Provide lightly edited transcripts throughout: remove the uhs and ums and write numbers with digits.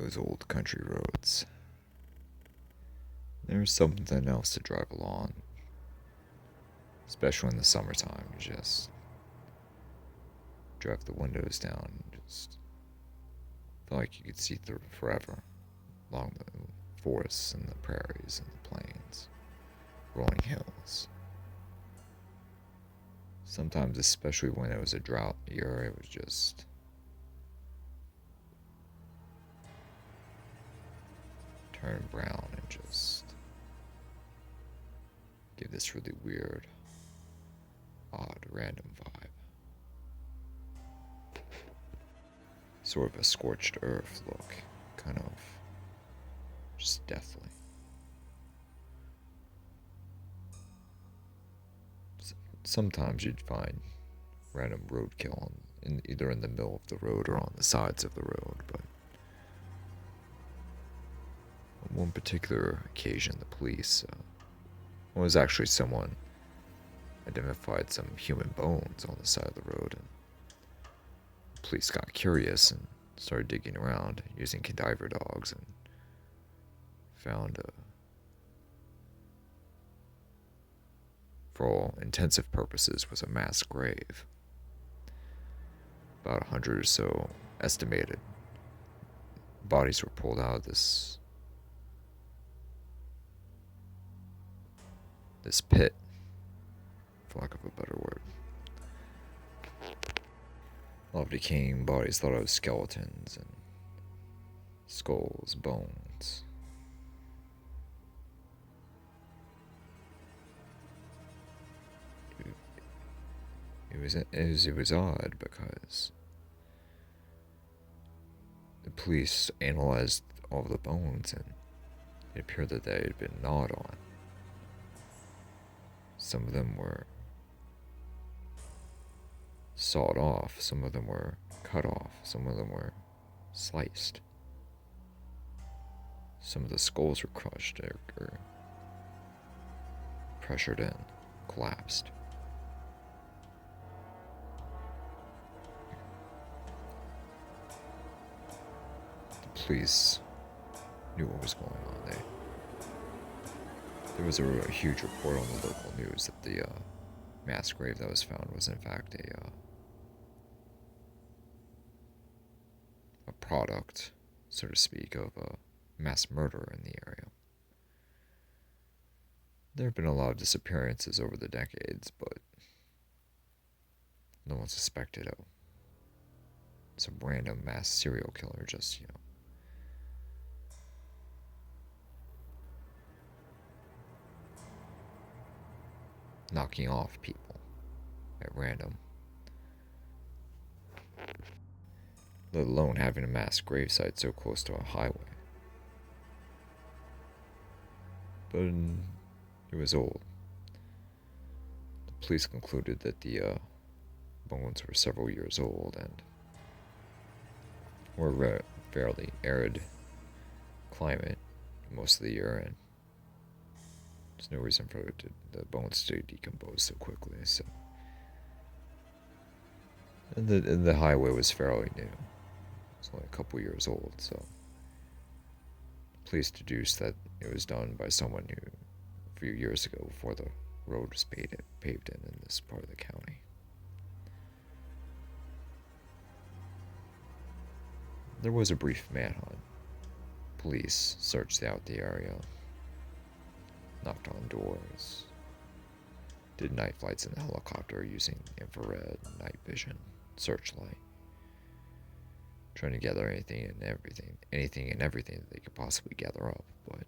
those old country roads. There's something else to drive along, especially in the summertime. You just drive the windows down and just feel like you could see through forever along the forests and the prairies and the plains, rolling hills. Sometimes, especially when it was a drought year, it was just turn brown and just give this really weird, odd, random vibe. Sort of a scorched earth look, kind of just deathly. Sometimes you'd find random roadkill either in the middle of the road or on the sides of the road, but on one particular occasion, the police, was actually someone identified some human bones on the side of the road, and the police got curious and started digging around using cadaver dogs and found for all intensive purposes, was a mass grave. About 100 or so estimated bodies were pulled out of this pit, for lack of a better word. A lot of decaying bodies, thought of skeletons and skulls, bones. It was odd because the police analyzed all the bones and it appeared that they had been gnawed on. Some of them were sawed off, some of them were cut off, some of them were sliced. Some of the skulls were crushed or pressured in, collapsed. The police knew what was going on. There was a huge report on the local news that the mass grave that was found was in fact a product, so to speak, of a mass murder in the area. There have been a lot of disappearances over the decades, but no one suspected some random mass serial killer just, knocking off people at random, let alone having a mass gravesite so close to a highway. But it was old. The police concluded that the bones were several years old and were a fairly arid climate most of the year, and there's no reason for the bones to decompose so quickly. So, and the highway was fairly new. It's only a couple years old, so police deduced that it was done by someone who, a few years ago, before the road was paved in this part of the county. There was a brief manhunt. Police searched out the area, knocked on doors, did night flights in the helicopter using infrared, night vision, searchlight, trying to gather anything and everything that they could possibly gather up, but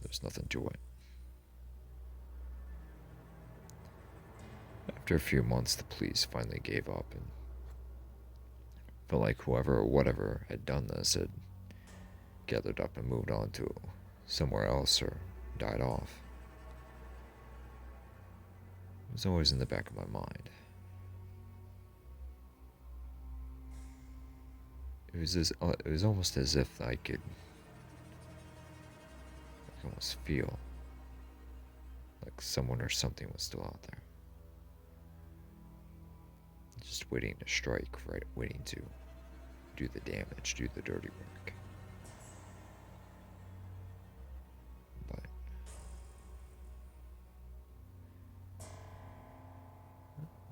there's nothing to it. After a few months, the police finally gave up and felt like whoever or whatever had done this had gathered up and moved on to somewhere else or died off. It was always in the back of my mind. It was almost as if I could almost feel like someone or something was still out there, just waiting to strike, right? Waiting to do the damage, do the dirty work. But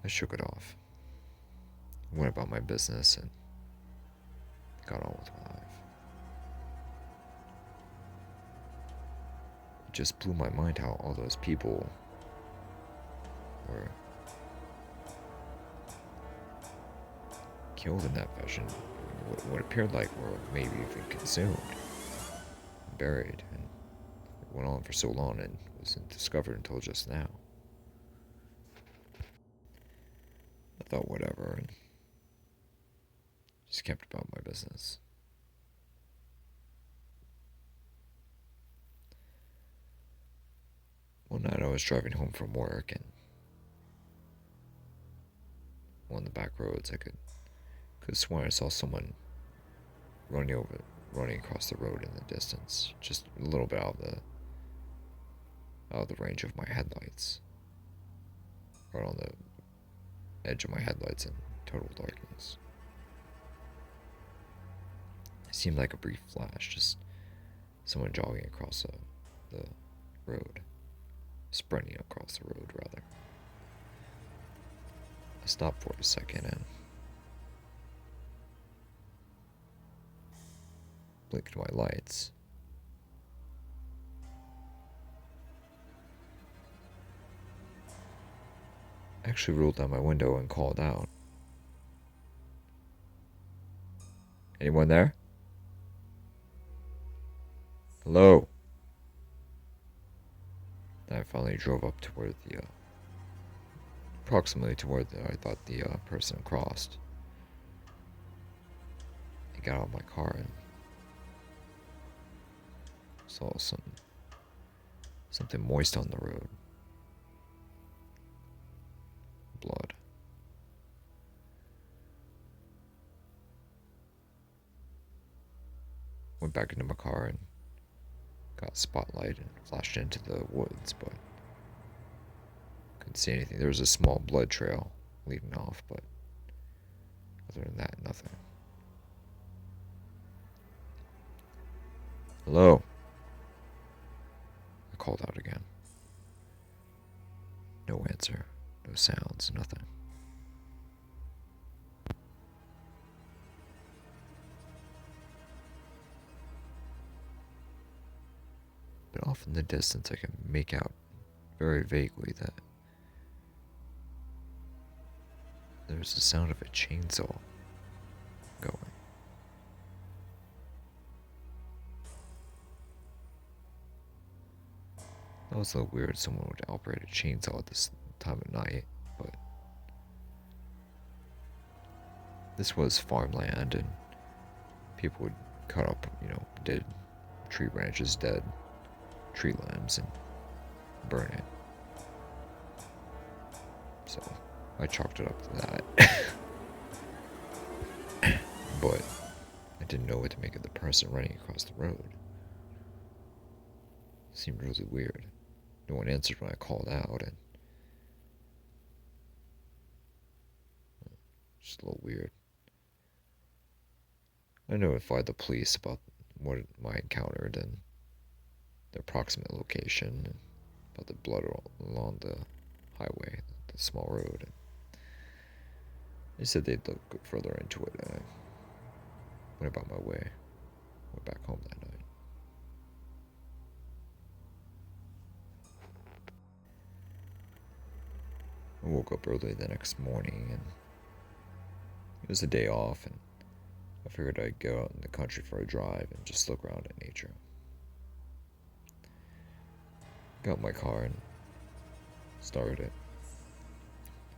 I shook it off, went about my business, and got on with my life. It just blew my mind how all those people were killed in that fashion. What appeared like were maybe even consumed, buried, and it went on for so long and wasn't discovered until just now. I thought whatever, and just kept about my business. One night I was driving home from work, and on the back roads I could swear I saw someone running across the road in the distance, just a little bit out of the range of my headlights, right on the edge of my headlights in total darkness. It seemed like a brief flash, just someone jogging across the road, sprinting across the road rather. I stopped for a second and blinked my lights. I actually rolled down my window and called out. Anyone there? Hello? I finally drove up toward approximately toward I thought the person crossed. I got out of my car and saw something moist on the road. Blood. Went back into my car and got a spotlight and flashed into the woods, but couldn't see anything. There was a small blood trail leading off, but other than that, nothing. Hello? I called out again. No answer, no sounds, nothing. But off in the distance I can make out very vaguely that there's the sound of a chainsaw going. That was a little weird, someone would operate a chainsaw at this time of night, but this was farmland and people would cut up, dead tree branches, dead tree limbs, and burn it. So I chalked it up to that. But I didn't know what to make of the person running across the road. It seemed really weird. No one answered when I called out, and just a little weird. I notified the police about what I encountered and the approximate location, and about the blood along the highway, the small road. And they said they'd look further into it, and I went about my way. Went back home that night. I woke up early the next morning, and it was a day off, and I figured I'd go out in the country for a drive and just look around at nature. Got in my car and started it.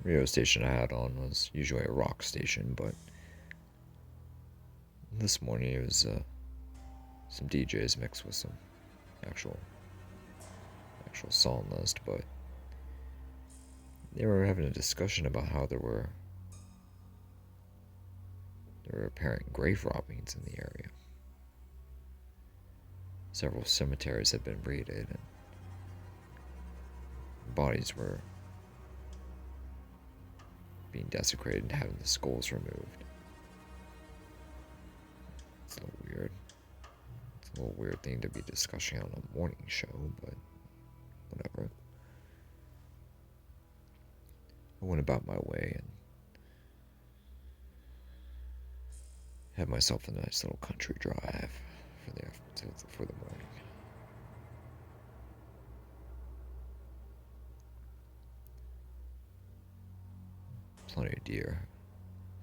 The radio station I had on was usually a rock station, but this morning it was some DJs mixed with some actual song list, but they were having a discussion about how there were apparent grave robbings in the area. Several cemeteries had been raided, and bodies were being desecrated and having the skulls removed. weird. It's a little weird thing to be discussing on a morning show, but whatever. I went about my way and had myself a nice little country drive for the morning. Plenty of deer,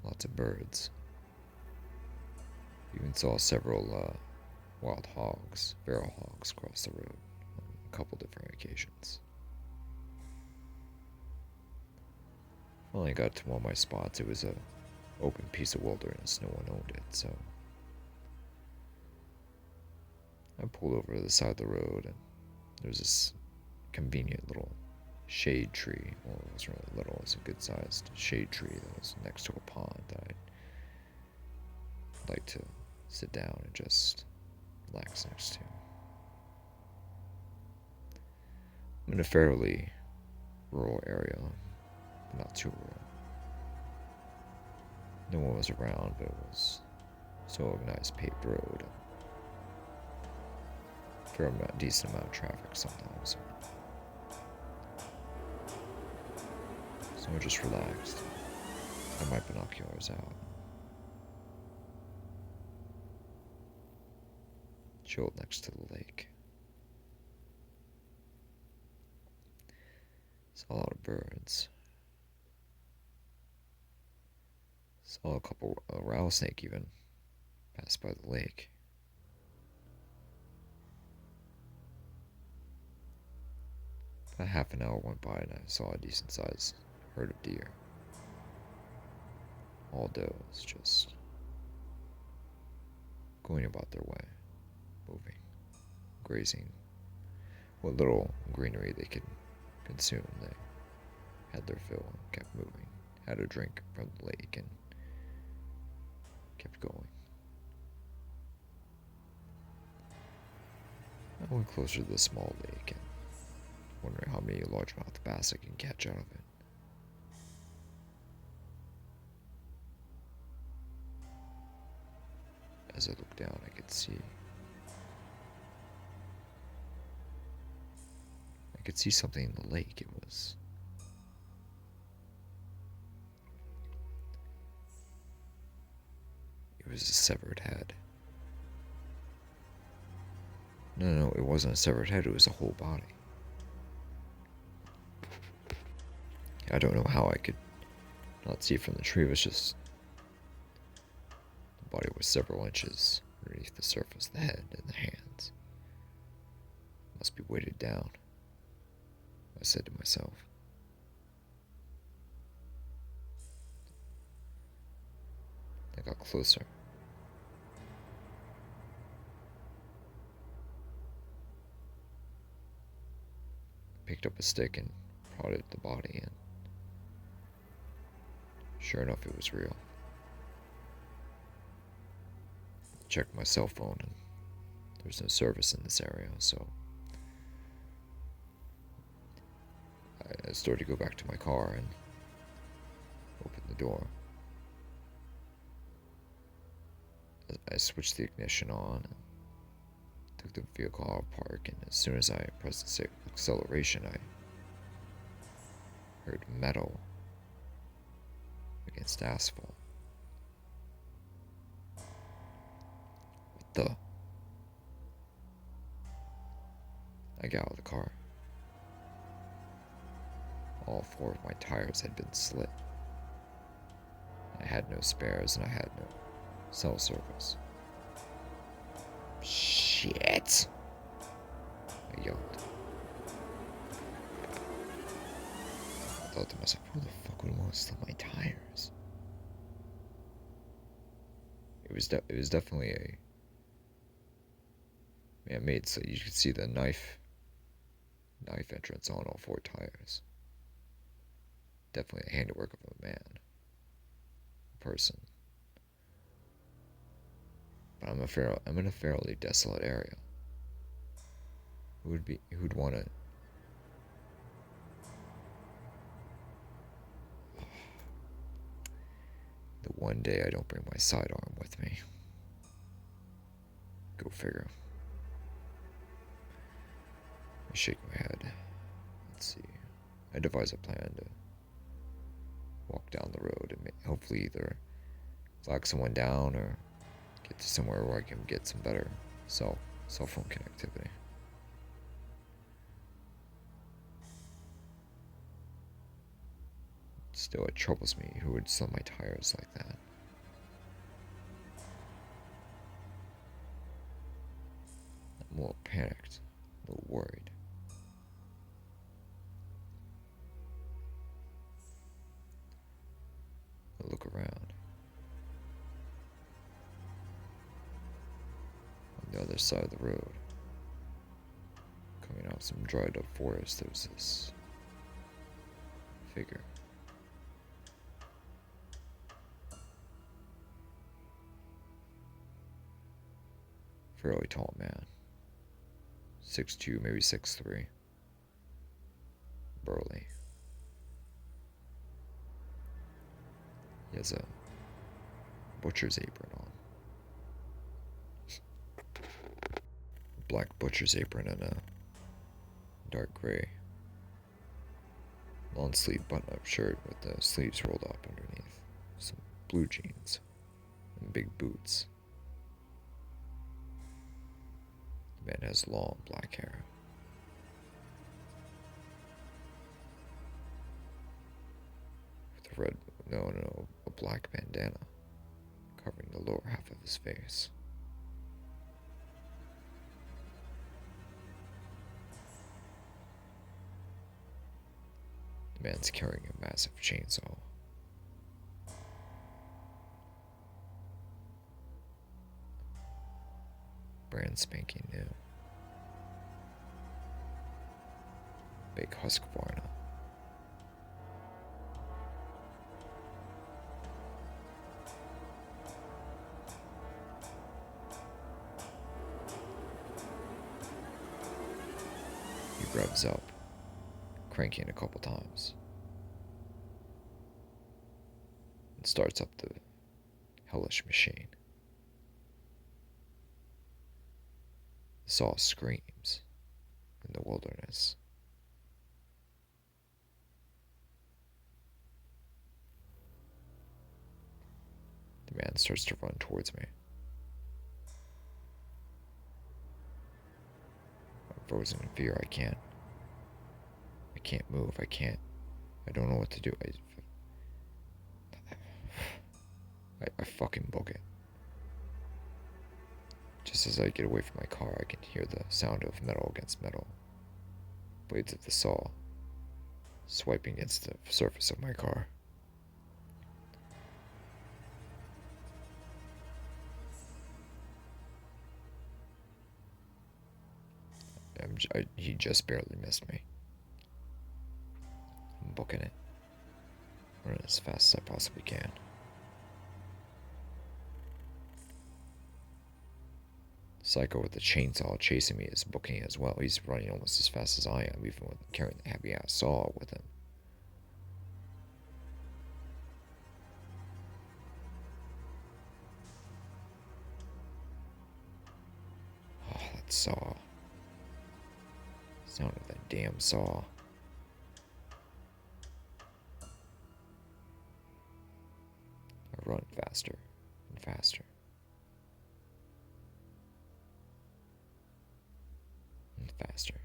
lots of birds. Even saw several wild hogs, feral hogs, cross the road on a couple different occasions. Finally got to one of my spots. It was a open piece of wilderness. No one owned it, so I pulled over to the side of the road, and there was this convenient little shade tree. Well, it wasn't really little. It was a good-sized shade tree that was next to a pond that I'd like to sit down and just relax next to. I'm in a fairly rural area, but not too rural. No one was around, but it was so a nice paved road. For a decent amount of traffic sometimes. So I just relaxed. Had my binoculars out. Chilled next to the lake. Saw a lot of birds. Saw a rattlesnake even pass by the lake. About half an hour went by and I saw a decent sized herd of deer. All does, just going about their way, moving, grazing. What little greenery they could consume, they had their fill and kept moving. Had a drink from the lake and kept going. I went closer to the small lake and wondering how many largemouth bass I can catch out of it. As I looked down, I could see something in the lake. It was a severed head. No, it wasn't a severed head, it was a whole body. I don't know how I could not see it from the tree. It was just, the body was several inches underneath the surface, the head and the hands. Must be weighted down, I said to myself. I got closer. Picked up a stick and prodded the body in. Sure enough, it was real. Checked my cell phone and there was no service in this area, so I started to go back to my car and open the door. I switched the ignition on and took the vehicle out of park, and as soon as I pressed the acceleration, I heard metal against asphalt. What the? I got out of the car. All four of my tires had been slit. I had no spares and I had no cell service. Shit! I yelled. I thought to myself, who the fuck would want to slit my tires? It was definitely it made so you could see the knife entrance on all four tires. Definitely the handiwork of a man, a person. But I'm in a fairly desolate area. Who'd want to? The one day I don't bring my sidearm with me. Go figure. I shake my head. Let's see. I devise a plan to walk down the road and hopefully either flag someone down or get to somewhere where I can get some better cell phone connectivity. Still, it troubles me who would sell my tires like that. I'm a little panicked, a little worried. I look around. On the other side of the road, coming out some dried up forest, there's this figure. Fairly tall man. 6'2", maybe 6'3". Burly. He has a butcher's apron on. Black butcher's apron and a dark gray long sleeve button up shirt with the sleeves rolled up underneath. Some blue jeans and big boots. The man has long black hair. With a black bandana covering the lower half of his face. The man's carrying a massive chainsaw. Brand spanking new. Big Husqvarna. He revs up, cranking a couple times, and starts up the hellish machine. The saw screams in the wilderness. The man starts to run towards me. I'm frozen in fear. I can't move. I don't know what to do. I fucking book it. Just as I get away from my car, I can hear the sound of metal against metal. Blades of the saw swiping against the surface of my car. He just barely missed me. I'm booking it. Running as fast as I possibly can. Psycho with the chainsaw chasing me is booking as well. He's running almost as fast as I am, even with carrying the heavy ass saw with him. Oh, that saw. Sound of that damn saw. I run faster and faster. And faster.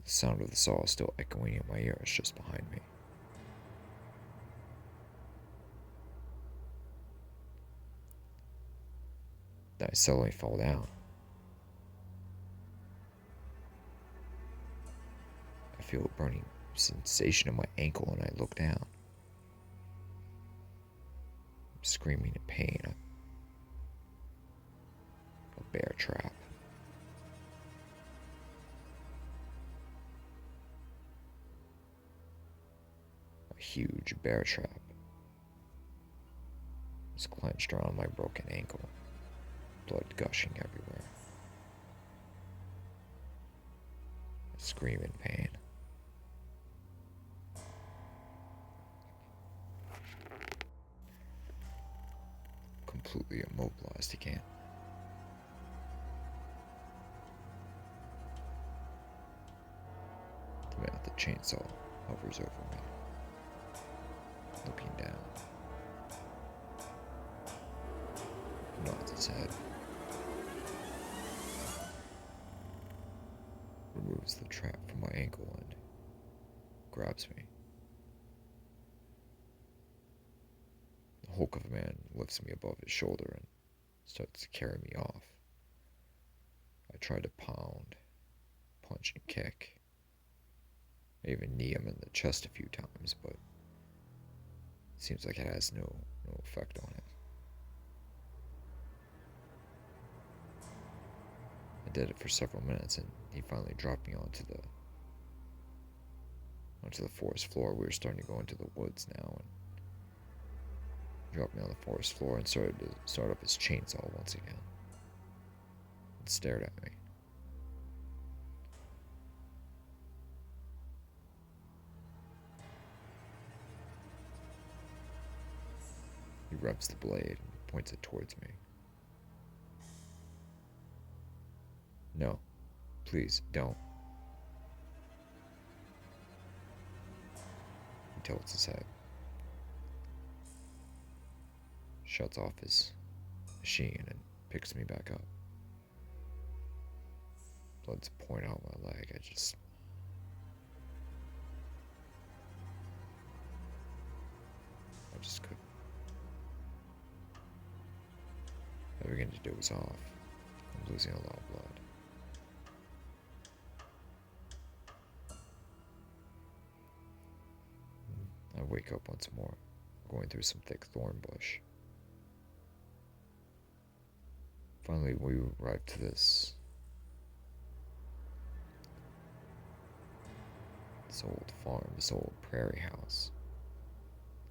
The sound of the saw is still echoing in my ears just behind me. Then I suddenly fall down. I feel a burning sensation in my ankle and I look down. I'm screaming in pain. A bear trap. A huge bear trap was clenched around my broken ankle, blood gushing everywhere. I scream in pain. Completely immobilized again. chainsaw hovers over me, looking down. He nods his head, removes the trap from my ankle, and grabs me. The hulk of a man lifts me above his shoulder and starts to carry me off. I try to pound, punch, and kick. I even knee him in the chest a few times, but it seems like it has no effect on him. I did it for several minutes, and he finally dropped me onto the forest floor. We were starting to go into the woods now, and he dropped me on the forest floor and started to start up his chainsaw once again, and stared at me. He rubs the blade and points it towards me. No, please, don't. He tilts his head, shuts off his machine, and picks me back up. Blood's pouring out my leg. I just couldn't. Everything to do was off. I'm losing a lot of blood. I wake up once more, going through some thick thorn bush. Finally, we arrive to this old farm, this old prairie house,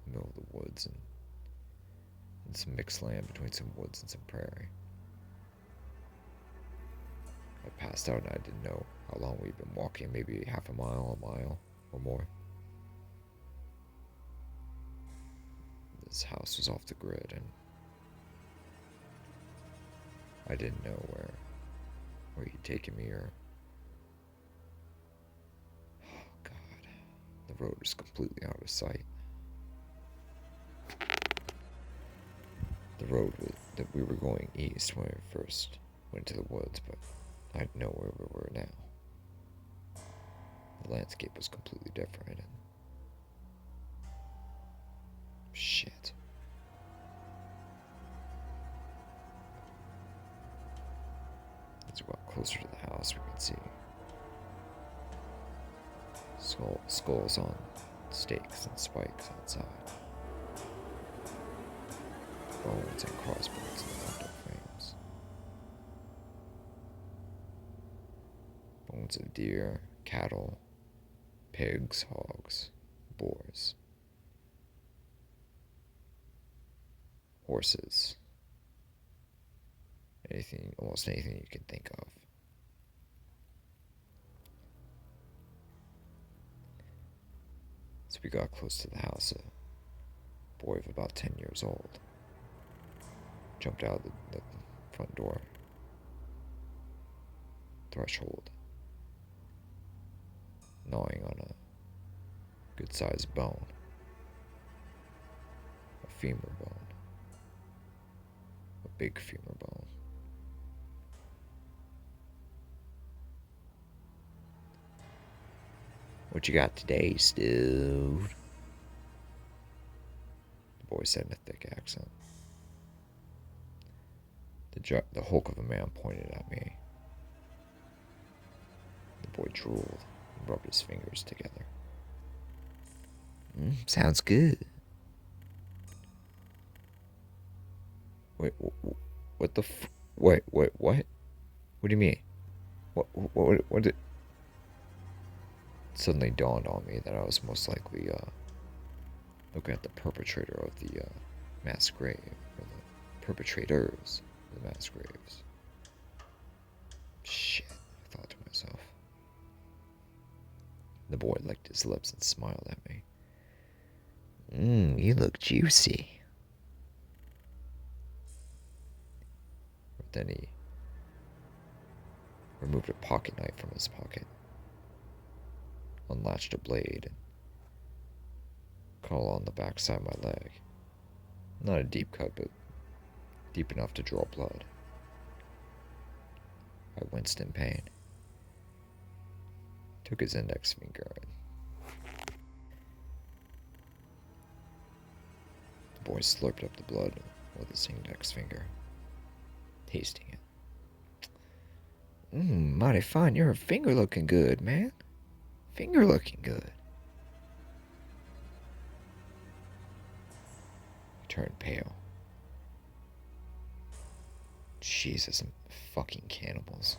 in the middle of the woods, and some mixed land between some woods and some prairie. I passed out and I didn't know how long we'd been walking, maybe half a mile or more. This house was off the grid, and I didn't know where he'd taken me, or... Oh, God. The road was completely out of sight. The road that we were going east when we first went to the woods, but I didn't know where we were now. The landscape was completely different, and... Shit. As we got closer to the house, we could see skulls on stakes and spikes outside. Bones and crossbones in the window frames. Bones of deer, cattle, pigs, hogs, boars, horses, almost anything you can think of. As we got close to the house, a boy of about 10 years old jumped out of the front door threshold, gnawing on a good-sized bone, a femur bone, a big femur bone. "What you got today, Stu?" The boy said in a thick accent. The hulk of a man pointed at me. The boy drooled and rubbed his fingers together. Sounds good. Wait, what the wait, what? What do you mean? What did... It suddenly dawned on me that I was most likely, looking at the perpetrator of the, mass grave, or the perpetrators of the mass graves. Shit, I thought to myself. The boy licked his lips and smiled at me. You look juicy. But then he removed a pocket knife from his pocket, unlatched a blade, and cut along the backside of my leg. Not a deep cut, but deep enough to draw blood. I winced in pain. Took his index finger and the boy slurped up the blood with his index finger, tasting it. Mighty fine. Your finger looking good, man. Finger looking good. I turned pale. Jesus, fucking cannibals.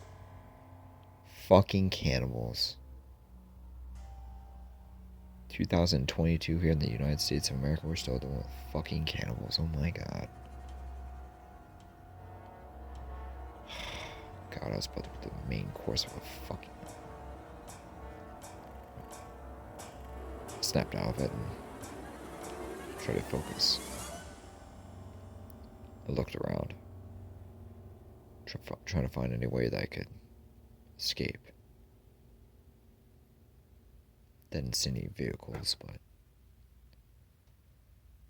Fucking cannibals. 2022 here in the United States of America, we're still dealing with fucking cannibals. Oh my god. God, I was about to put the main course of a fucking... Snapped out of it and tried to focus. I looked around, trying to find any way that I could escape. Didn't see any vehicles, but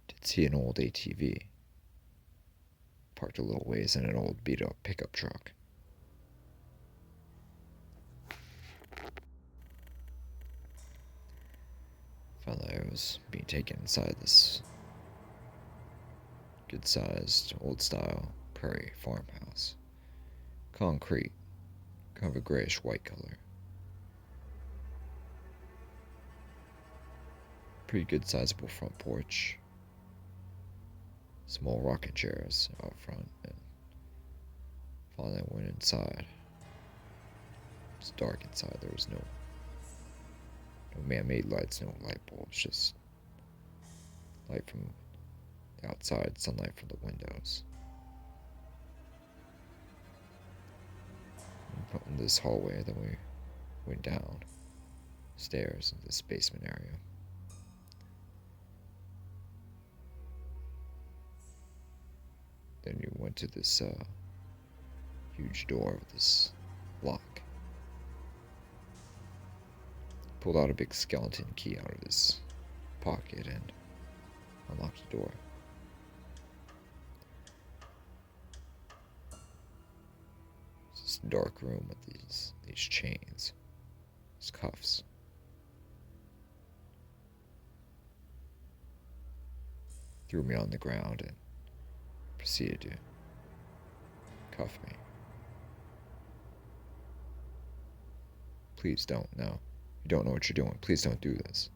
did see an old ATV parked a little ways in an old beat-up pickup truck. Found that I was being taken inside this good-sized, old-style prairie farmhouse. Concrete, kind of a grayish-white color. Pretty good sizable front porch. Small rocking chairs out front, and finally I went inside. It was dark inside. There was no man-made lights, no light bulbs, just light from the outside, sunlight from the windows. In this hallway, then we went down stairs into this basement area. Then you went to this huge door with this lock. Pulled out a big skeleton key out of his pocket and unlocked the door. It's this dark room with these chains, these cuffs. Threw me on the ground and proceeded to cuff me. Please don't, no. You don't know what you're doing. Please don't do this.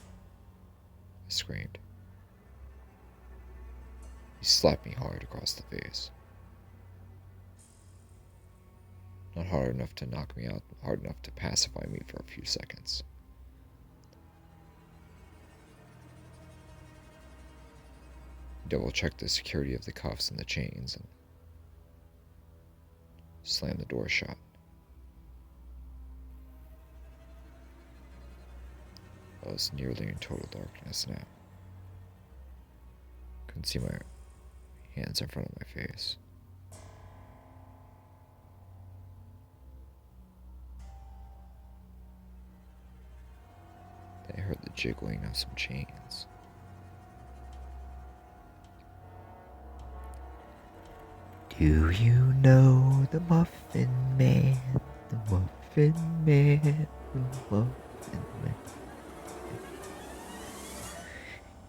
I screamed. He slapped me hard across the face. Not hard enough to knock me out, hard enough to pacify me for a few seconds. Double-checked the security of the cuffs and the chains and slammed the door shut. I was nearly in total darkness now. Couldn't see my hands in front of my face. Then I heard the jiggling of some chains. Do you know the Muffin Man? The Muffin Man, the Muffin Man.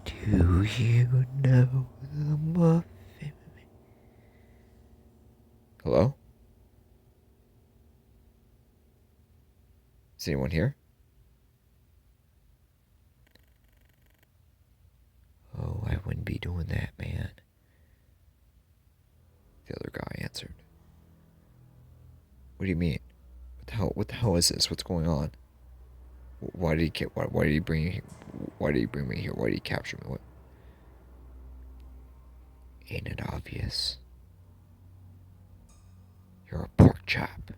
Do you know the Muffin Man? Hello? Is anyone here? Oh, I wouldn't be doing that, man. The other guy answered. What do you mean? What the hell is this? What's going on? Why did he bring me here? Why did he capture me? What? Ain't it obvious? You're a pork chop.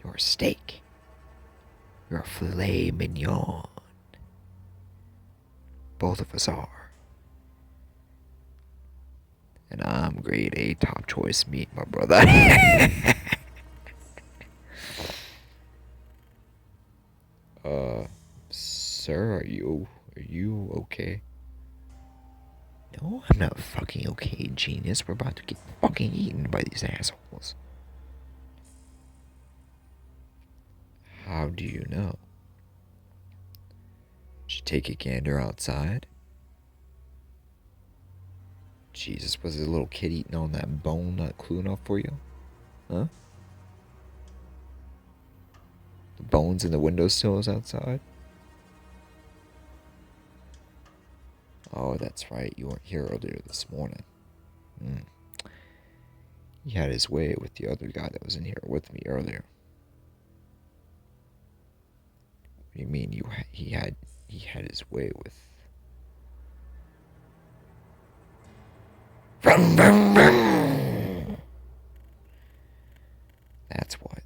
You're a steak. You're a filet mignon. Both of us are. And I'm grade A top choice meat, my brother. okay, genius. We're about to get fucking eaten by these assholes. How do you know? Did you take a gander outside? Jesus, was the little kid eating on that bone not clue enough for you? Huh? The bones in the windowsills outside? Oh, that's right. You weren't here earlier this morning. He had his way with the other guy that was in here with me earlier. What do you mean he had his way with? Vroom, vroom, vroom. That's what.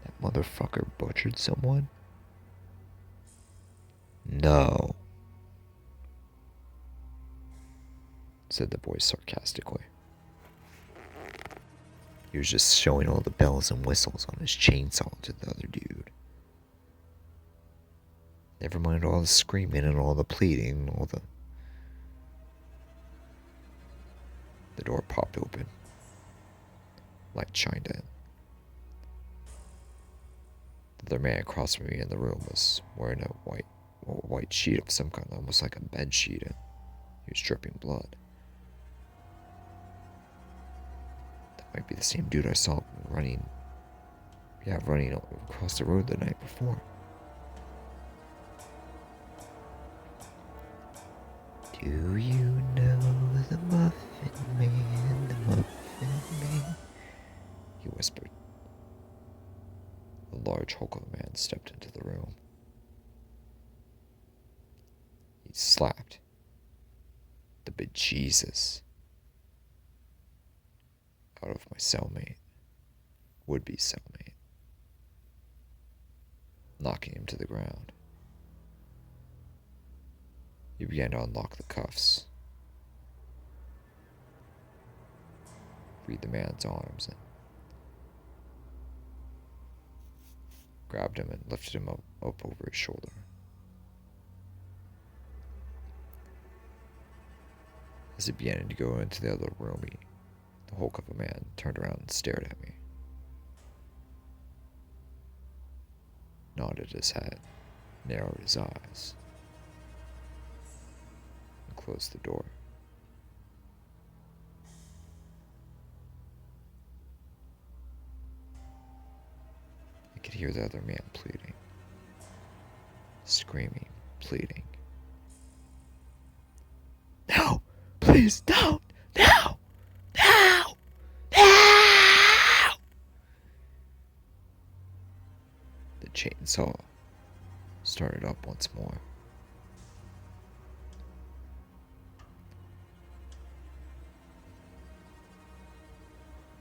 That motherfucker butchered someone? No, said the voice sarcastically. He was just showing all the bells and whistles on his chainsaw to the other dude. Never mind all the screaming and all the pleading and all the... The door popped open. Light shined in. The other man across from me in the room was wearing a white sheet of some kind, almost like a bed sheet, and he was dripping blood. That might be the same dude I saw running across the road the night before. Do you know the Muffin Man, the Muffin Man? He whispered. A large hulk of a man stepped into the room. He slapped the bejesus out of my cellmate, would-be cellmate, knocking him to the ground. He began to unlock the cuffs, freed the man's arms, and grabbed him and lifted him up over his shoulder. As he began to go into the other room, the hulk of a man turned around and stared at me. Nodded his head, narrowed his eyes, and closed the door. I could hear the other man pleading, screaming, pleading. No! Please don't! No! No! No! The chainsaw started up once more.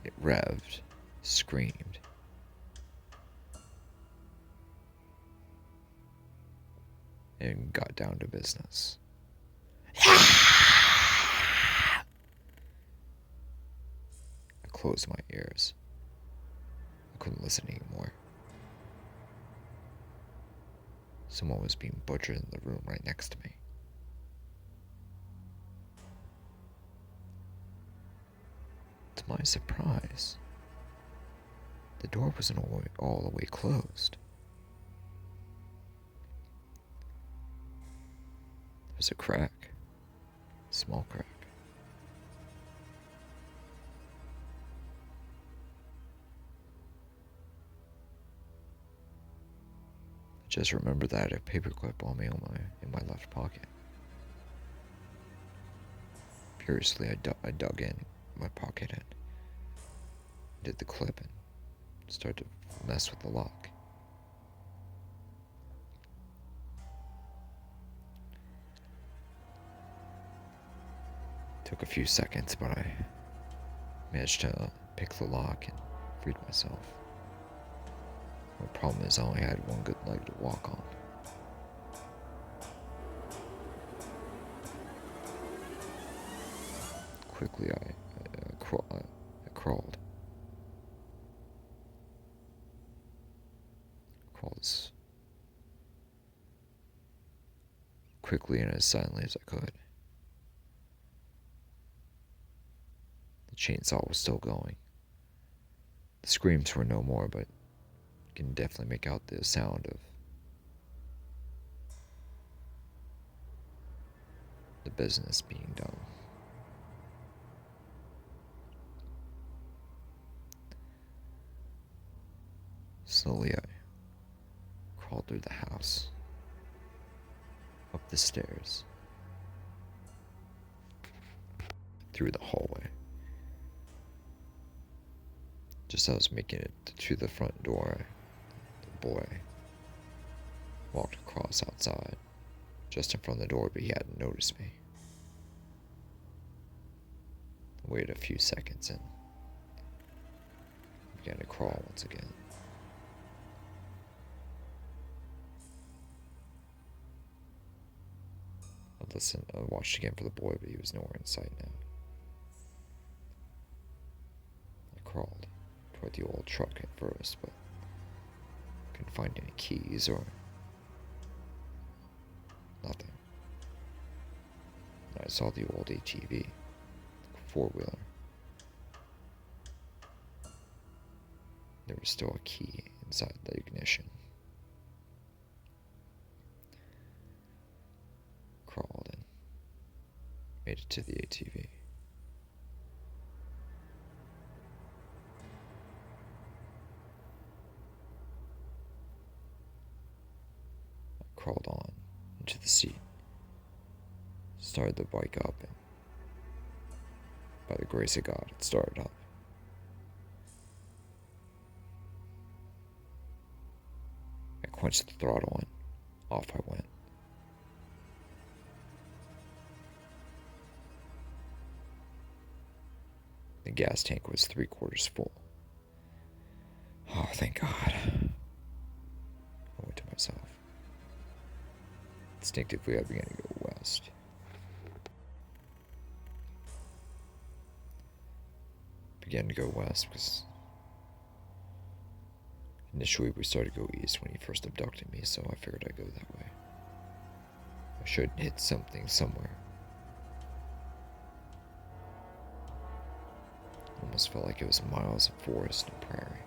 It revved, screamed, and got down to business. I closed my ears. I couldn't listen anymore. Someone was being butchered in the room right next to me. To my surprise, the door wasn't all the way closed. There was a crack, a small crack. I just remember that I had a paperclip on me in my left pocket. Furiously, I dug in my pocket and did the clip and started to mess with the lock. Took a few seconds, but I managed to pick the lock and freed myself. My problem is I only had one good leg to walk on. Quickly, I crawled. Crawled quickly and as silently as I could. The chainsaw was still going. The screams were no more, but you can definitely make out the sound of the business being done. Slowly, I crawled through the house, up the stairs, through the hallway. Just as I was making it to the front door, the boy walked across outside, just in front of the door, but he hadn't noticed me. I waited a few seconds and began to crawl once again. I watched again for the boy, but he was nowhere in sight now. I crawled toward the old truck at first, but couldn't find any keys or nothing. And I saw the old ATV, four-wheeler. There was still a key inside the ignition. Crawled and made it to the ATV. I crawled on into the seat, started the bike up, and by the grace of God, it started up. I quenched the throttle and off I went. The gas tank was 3/4 full. Oh, thank God. I went to myself. Instinctively, I began to go west. Because initially we started to go east when he first abducted me, so I figured I'd go that way. I should hit something somewhere. Almost felt like it was miles of forest and prairie.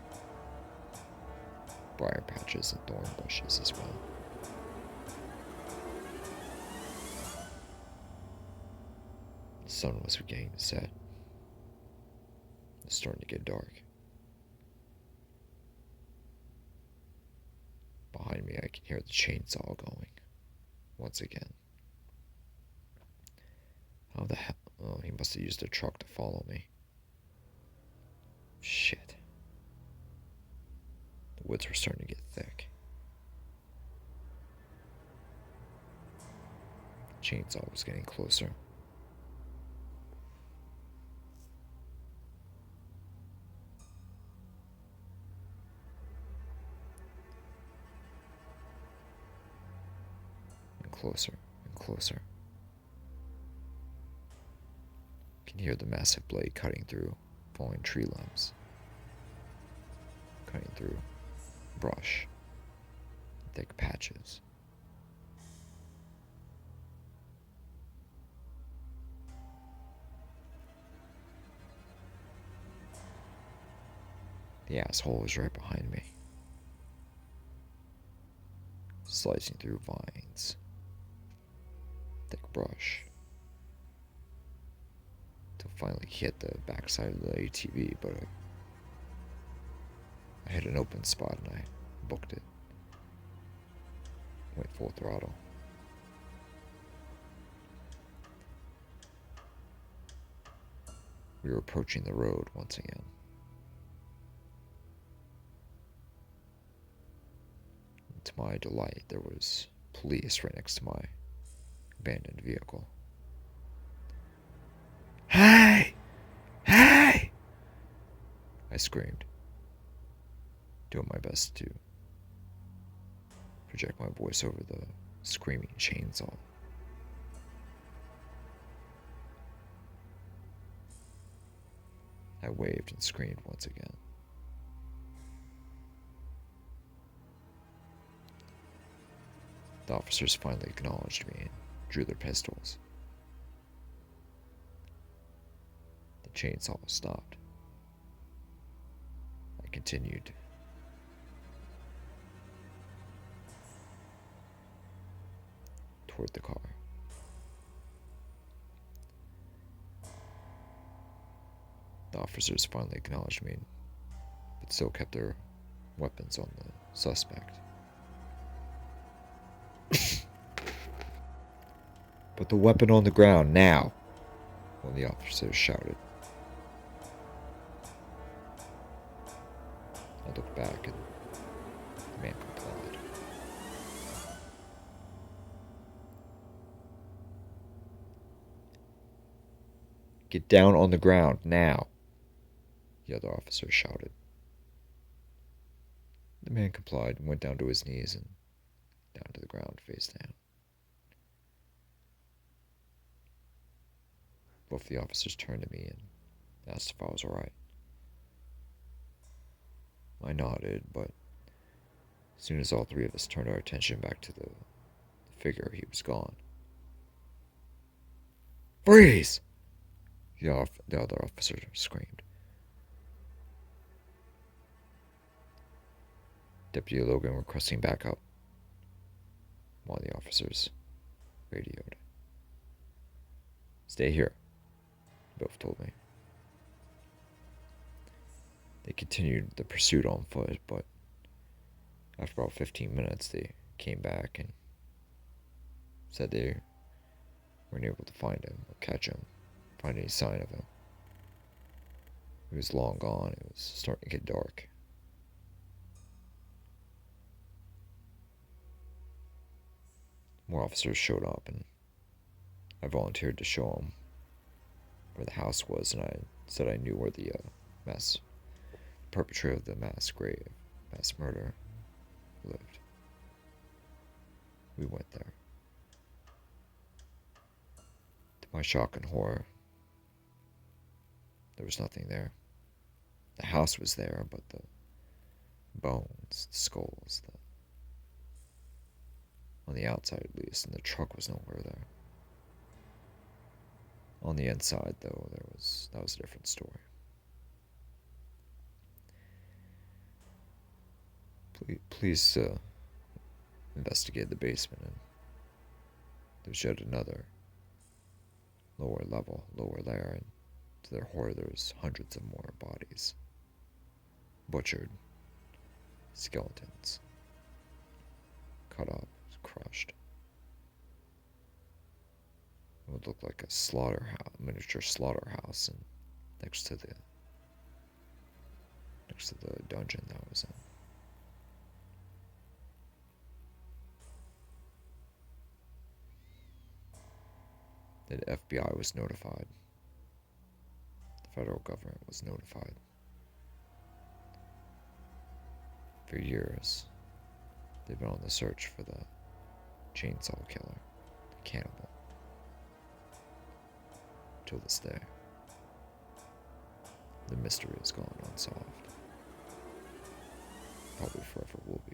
Briar patches and thorn bushes as well. The sun was beginning to set. It was starting to get dark. Behind me, I could hear the chainsaw going. Once again. How the hell? Oh, he must have used a truck to follow me. Shit. The woods were starting to get thick. The chainsaw was getting closer. And closer and closer. You can hear the massive blade cutting through falling tree limbs, cutting through brush, thick patches. The asshole was right behind me, slicing through vines, thick brush, till finally hit the backside of the ATV, but I hit an open spot and I booked it. Went full throttle. We were approaching the road once again. To my delight, there was police right next to my abandoned vehicle. Hey! Hey! I screamed, doing my best to project my voice over the screaming chainsaw. I waved and screamed once again. The officers finally acknowledged me and drew their pistols. The chainsaw stopped. I continued. Toward the car. The officers finally acknowledged me, but still kept their weapons on the suspect. Put the weapon on the ground now, one of the officers shouted. I looked back and the man complied. Get down on the ground now, the other officer shouted. The man complied and went down to his knees and down to the ground, face down. Both the officers turned to me and asked if I was all right. I nodded, but as soon as all three of us turned our attention back to the figure, he was gone. Freeze! The other officer screamed. Deputy Logan requesting backup. One of the officers radioed. Stay here, both told me. They continued the pursuit on foot, but after about 15 minutes, they came back and said they weren't able to find him or catch him, find any sign of him. He was long gone. It was starting to get dark. More officers showed up, and I volunteered to show them where the house was, and I said I knew where the perpetrator of the mass murder lived. We went there. To my shock and horror, there was nothing there. The house was there, but the bones, the skulls, on the outside at least, and the truck was nowhere there. On the inside, though, that was a different story. Please investigate the basement, and there's yet another lower layer, and to their horror, there's hundreds of more bodies. Butchered. Skeletons. Cut up. Crushed. It would look like a miniature slaughterhouse, and next to the dungeon that I was in. The FBI was notified. The federal government was notified. For years, they've been on the search for the chainsaw killer, the cannibal. Till this day, the mystery has gone unsolved. Probably forever will be.